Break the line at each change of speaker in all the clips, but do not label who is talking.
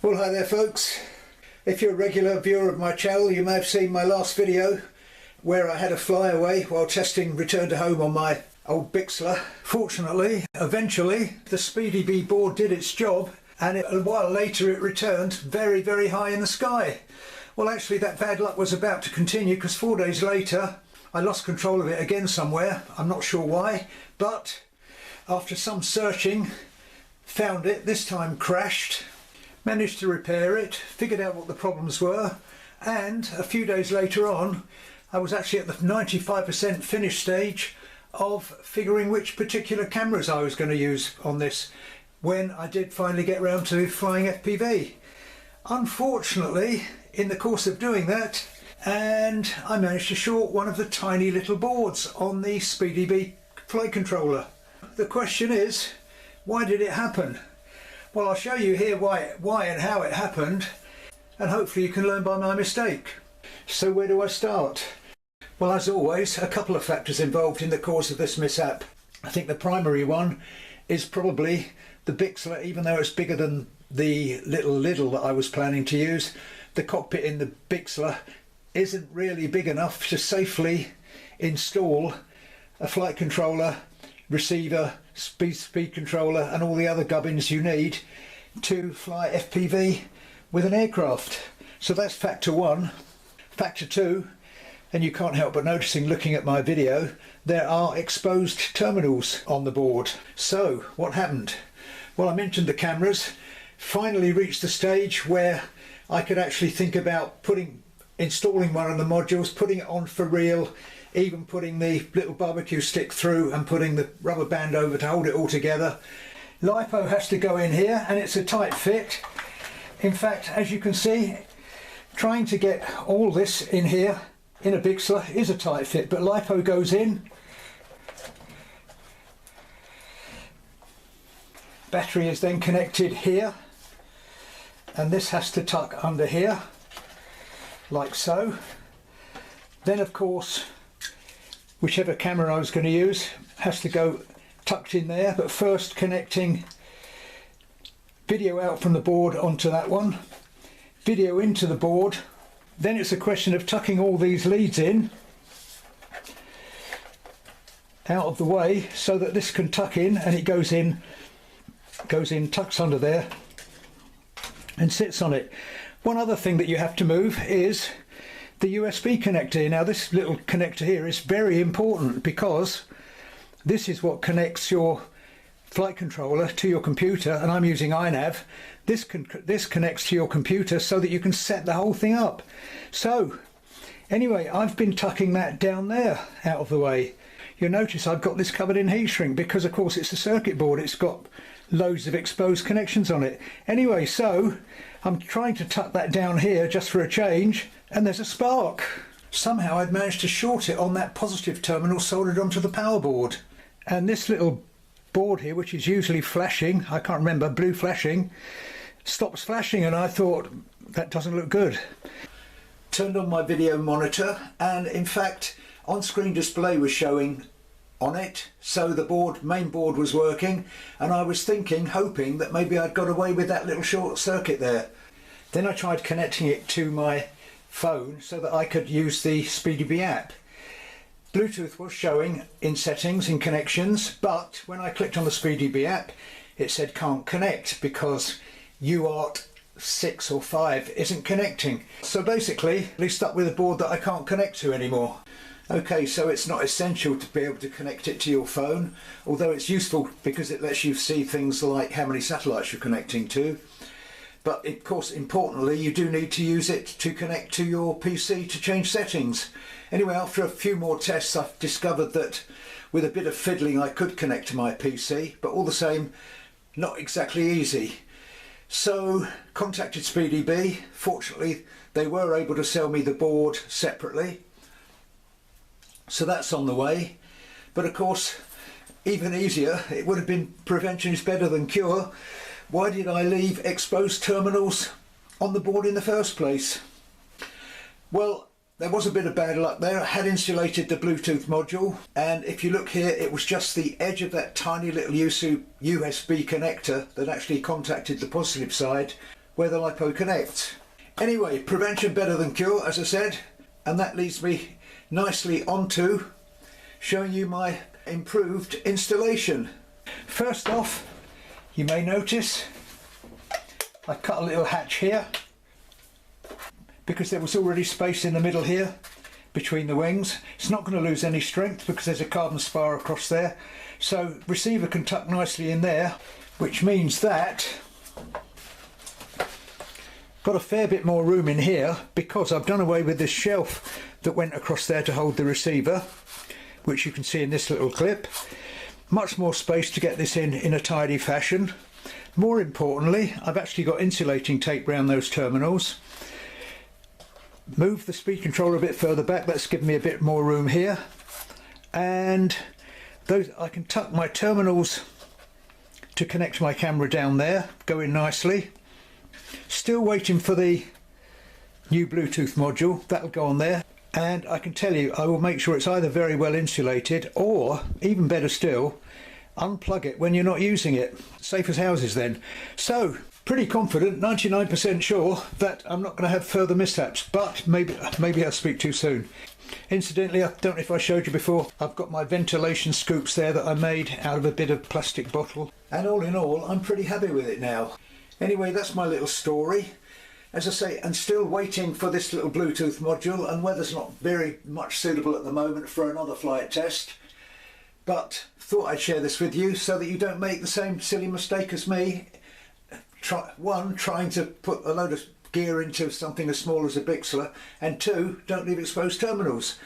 Well, hi there folks. If you're a regular viewer of my channel, you may have seen my last video where I had a flyaway while testing return to home on my old Bixler. Fortunately, eventually the SpeedyBee board did its job, and a while later it returned very, very high in the sky. Well, actually that bad luck was about to continue, because 4 days later I lost control of it again somewhere. I'm not sure why, but after some searching found it, this time crashed. Managed to repair it, figured out what the problems were, and a few days later on I was actually at the 95% finish stage of figuring which particular cameras I was going to use on this when I did finally get round to flying FPV. Unfortunately, in the course of doing that, and I managed to short one of the tiny little boards on the SpeedyBee flight controller. The question is, why did it happen? Well, I'll show you here why and how it happened, and hopefully you can learn by my mistake. So where do I start? Well, as always, a couple of factors involved in the cause of this mishap. I think the primary one is probably the Bixler. Even though it's bigger than the little that I was planning to use, the cockpit in the Bixler isn't really big enough to safely install a flight controller, receiver, speed controller and all the other gubbins you need to fly FPV with an aircraft. So that's factor one. Factor two, and you can't help but noticing looking at my video, there are exposed terminals on the board. So what happened? Well, I mentioned the cameras. Finally reached the stage where I could actually think about installing one of the modules, putting it on for real, even putting the little barbecue stick through and putting the rubber band over to hold it all together. LiPo has to go in here, and it's a tight fit. In fact, as you can see, trying to get all this in here in a Bixler is a tight fit, but LiPo goes in. Battery is then connected here, and this has to tuck under here like so. Then of course whichever camera I was going to use has to go tucked in there, but first connecting video out from the board onto that one, video into the board. Then it's a question of tucking all these leads in out of the way so that this can tuck in, and it goes in, tucks under there and sits on it. One other thing that you have to move is the USB connector. Now this little connector here is very important, because this is what connects your flight controller to your computer, and I'm using Inav. This connects to your computer so that you can set the whole thing up. So anyway, I've been tucking that down there out of the way. You'll notice I've got this covered in heat shrink because of course it's a circuit board, it's got loads of exposed connections on it. Anyway, so I'm trying to tuck that down here just for a change, and there's a spark. Somehow I'd managed to short it on that positive terminal soldered onto the power board. And this little board here, which is usually flashing, I can't remember, blue flashing, stops flashing, and I thought, that doesn't look good. Turned on my video monitor, and in fact on-screen display was showing on it, so the main board was working, and I was hoping that maybe I'd got away with that little short circuit there. Then I tried connecting it to my phone so that I could use the SpeedyBee app. Bluetooth was showing in settings, in connections, but when I clicked on the SpeedyBee app it said can't connect because UART 6 or 5 isn't connecting. So basically we stuck with a board that I can't connect to anymore. Okay, so it's not essential to be able to connect it to your phone, although it's useful because it lets you see things like how many satellites you're connecting to. But of course, importantly, you do need to use it to connect to your PC to change settings. Anyway, after a few more tests, I've discovered that with a bit of fiddling I could connect to my PC, but all the same, not exactly easy. So contacted SpeedyBee. Fortunately, they were able to sell me the board separately. So that's on the way. But of course, even easier, it would have been prevention is better than cure. Why did I leave exposed terminals on the board in the first place? Well, there was a bit of bad luck there. I had insulated the Bluetooth module, and if you look here, it was just the edge of that tiny little USB connector that actually contacted the positive side. where the lipo connects. Anyway, prevention better than cure, as I said, and that leads me nicely onto showing you my improved installation. First off, you may notice I cut a little hatch here because there was already space in the middle here between the wings. It's not going to lose any strength because there's a carbon spar across there, so receiver can tuck nicely in there, which means that got a fair bit more room in here because I've done away with this shelf that went across there to hold the receiver, which you can see in this little clip. Much more space to get this in a tidy fashion. More importantly, I've actually got insulating tape around those terminals. Move the speed controller a bit further back, that's given me a bit more room here, and those I can tuck my terminals to connect my camera down there, go in nicely. Still waiting for the new Bluetooth module, that'll go on there, and I can tell you I will make sure it's either very well insulated or, even better still, unplug it when you're not using it. Safe as houses then. So pretty confident, 99% sure that I'm not going to have further mishaps, but maybe I speak too soon. Incidentally, I don't know if I showed you before, I've got my ventilation scoops there that I made out of a bit of plastic bottle, and all in all I'm pretty happy with it now. Anyway, that's my little story. As I say, I'm still waiting for this little Bluetooth module, and weather's not very much suitable at the moment for another flight test, but thought I'd share this with you so that you don't make the same silly mistake as me. Trying to put a load of gear into something as small as a Bixler, and two, don't leave exposed terminals.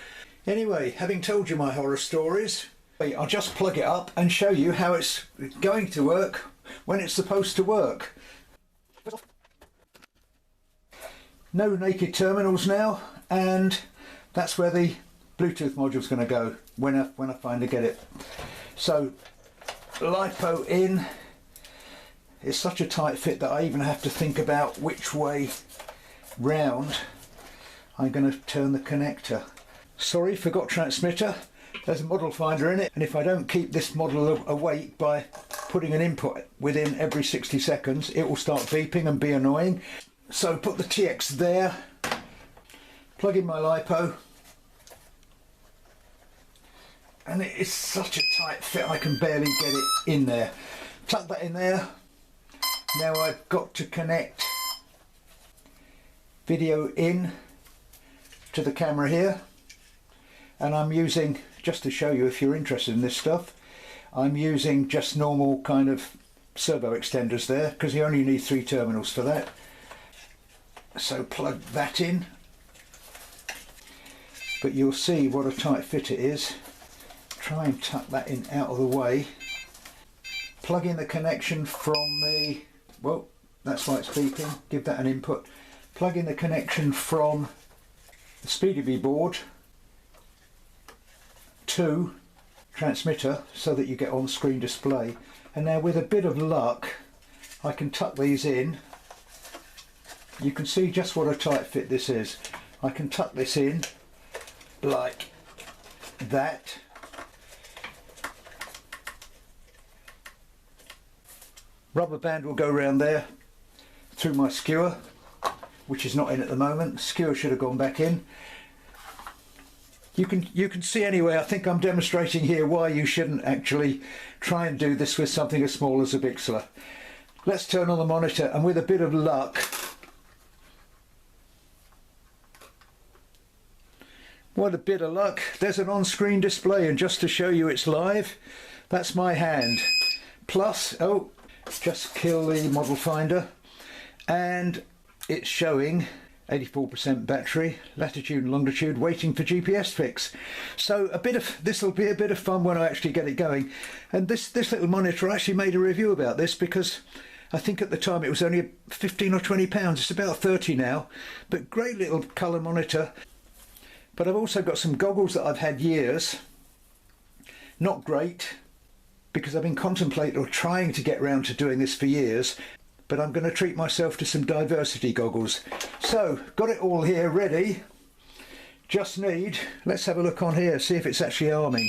Anyway, having told you my horror stories, I'll just plug it up and show you how it's going to work when it's supposed to work. No naked terminals now, and that's where the Bluetooth module's going to go when I finally get it. So lipo in. It's such a tight fit that I even have to think about which way round I'm going to turn the connector. Sorry, forgot transmitter. There's a model finder in it, and if I don't keep this model awake by putting an input within every 60 seconds, it will start beeping and be annoying. So put the TX there, plug in my lipo, and it is such a tight fit I can barely get it in there. Tuck that in there. Now I've got to connect video in to the camera here, and I'm using, just to show you if you're interested in this stuff, I'm using just normal kind of servo extenders there because you only need 3 terminals for that. So plug that in, but you'll see what a tight fit it is. Try and tuck that in out of the way. Plug in the connection from the, well, that's why it's beeping, give that an input. Plug in the connection from the SpeedyBee board to transmitter so that you get on screen display. And now with a bit of luck I can tuck these in. You can see just what a tight fit this is. I can tuck this in like that. Rubber band will go around there through my skewer, which is not in at the moment. Skewer should have gone back in. You can see anyway, I think I'm demonstrating here why you shouldn't actually try and do this with something as small as a Bixler. Let's turn on the monitor, and with a bit of luck, what a bit of luck, there's an on-screen display, and just to show you it's live, that's my hand. Plus, oh, just kill the model finder, and it's showing 84% battery, latitude and longitude, waiting for GPS fix. So this will be a bit of fun when I actually get it going. And this little monitor, I actually made a review about this because I think at the time it was only 15 or 20 pounds. It's about 30 now, but great little colour monitor. But I've also got some goggles that I've had years. Not great, because I've been contemplating or trying to get around to doing this for years, but I'm going to treat myself to some diversity goggles. So, got it all here ready. Just need, let's have a look on here, see if it's actually arming.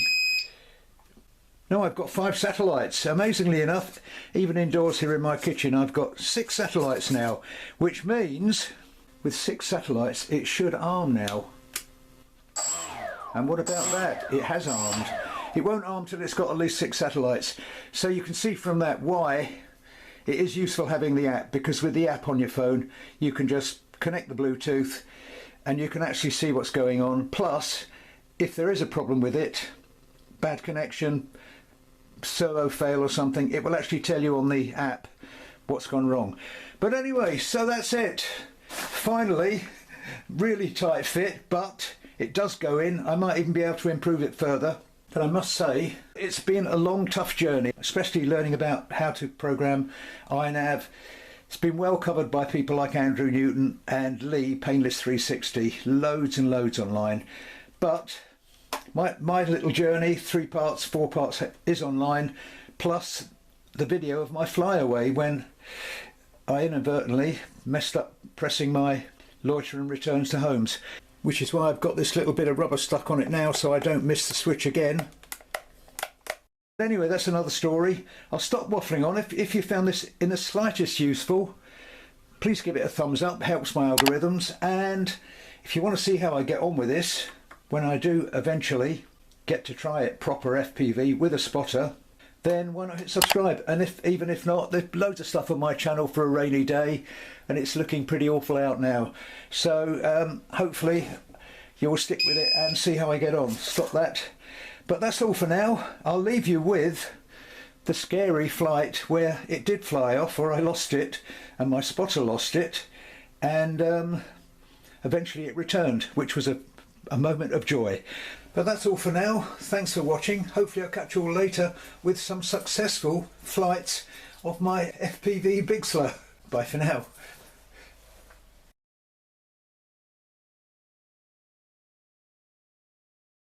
Now I've got 5 satellites. Amazingly enough, even indoors here in my kitchen, I've got 6 satellites now, which means with 6 satellites it should arm now. And what about that? It has armed. It won't arm till it's got at least 6 satellites. So you can see from that why it is useful having the app, because with the app on your phone you can just connect the Bluetooth and you can actually see what's going on. Plus, if there is a problem with it, bad connection, servo fail or something, it will actually tell you on the app what's gone wrong. But anyway, so that's it. Finally, really tight fit, but it does go in. I might even be able to improve it further. But I must say, it's been a long, tough journey, especially learning about how to program Inav. It's been well covered by people like Andrew Newton and Lee, Painless 360, loads and loads online. But my little journey, 3 parts, 4 parts, is online, plus the video of my flyaway when I inadvertently messed up pressing my loiter and returns to homes, which is why I've got this little bit of rubber stuck on it now so I don't miss the switch again. Anyway, that's another story. I'll stop waffling on. If you found this in the slightest useful, please give it a thumbs up, helps my algorithms. And if you want to see how I get on with this, when I do eventually get to try it proper FPV with a spotter, then why not hit subscribe? And even if not, there's loads of stuff on my channel for a rainy day, and it's looking pretty awful out now. So hopefully you'll stick with it and see how I get on. Stop that. But that's all for now. I'll leave you with the scary flight where it did fly off, or I lost it and my spotter lost it, and eventually it returned, which was a moment of joy. But that's all for now. Thanks for watching. Hopefully I'll catch you all later with some successful flights of my FPV Big Slow. Bye for now.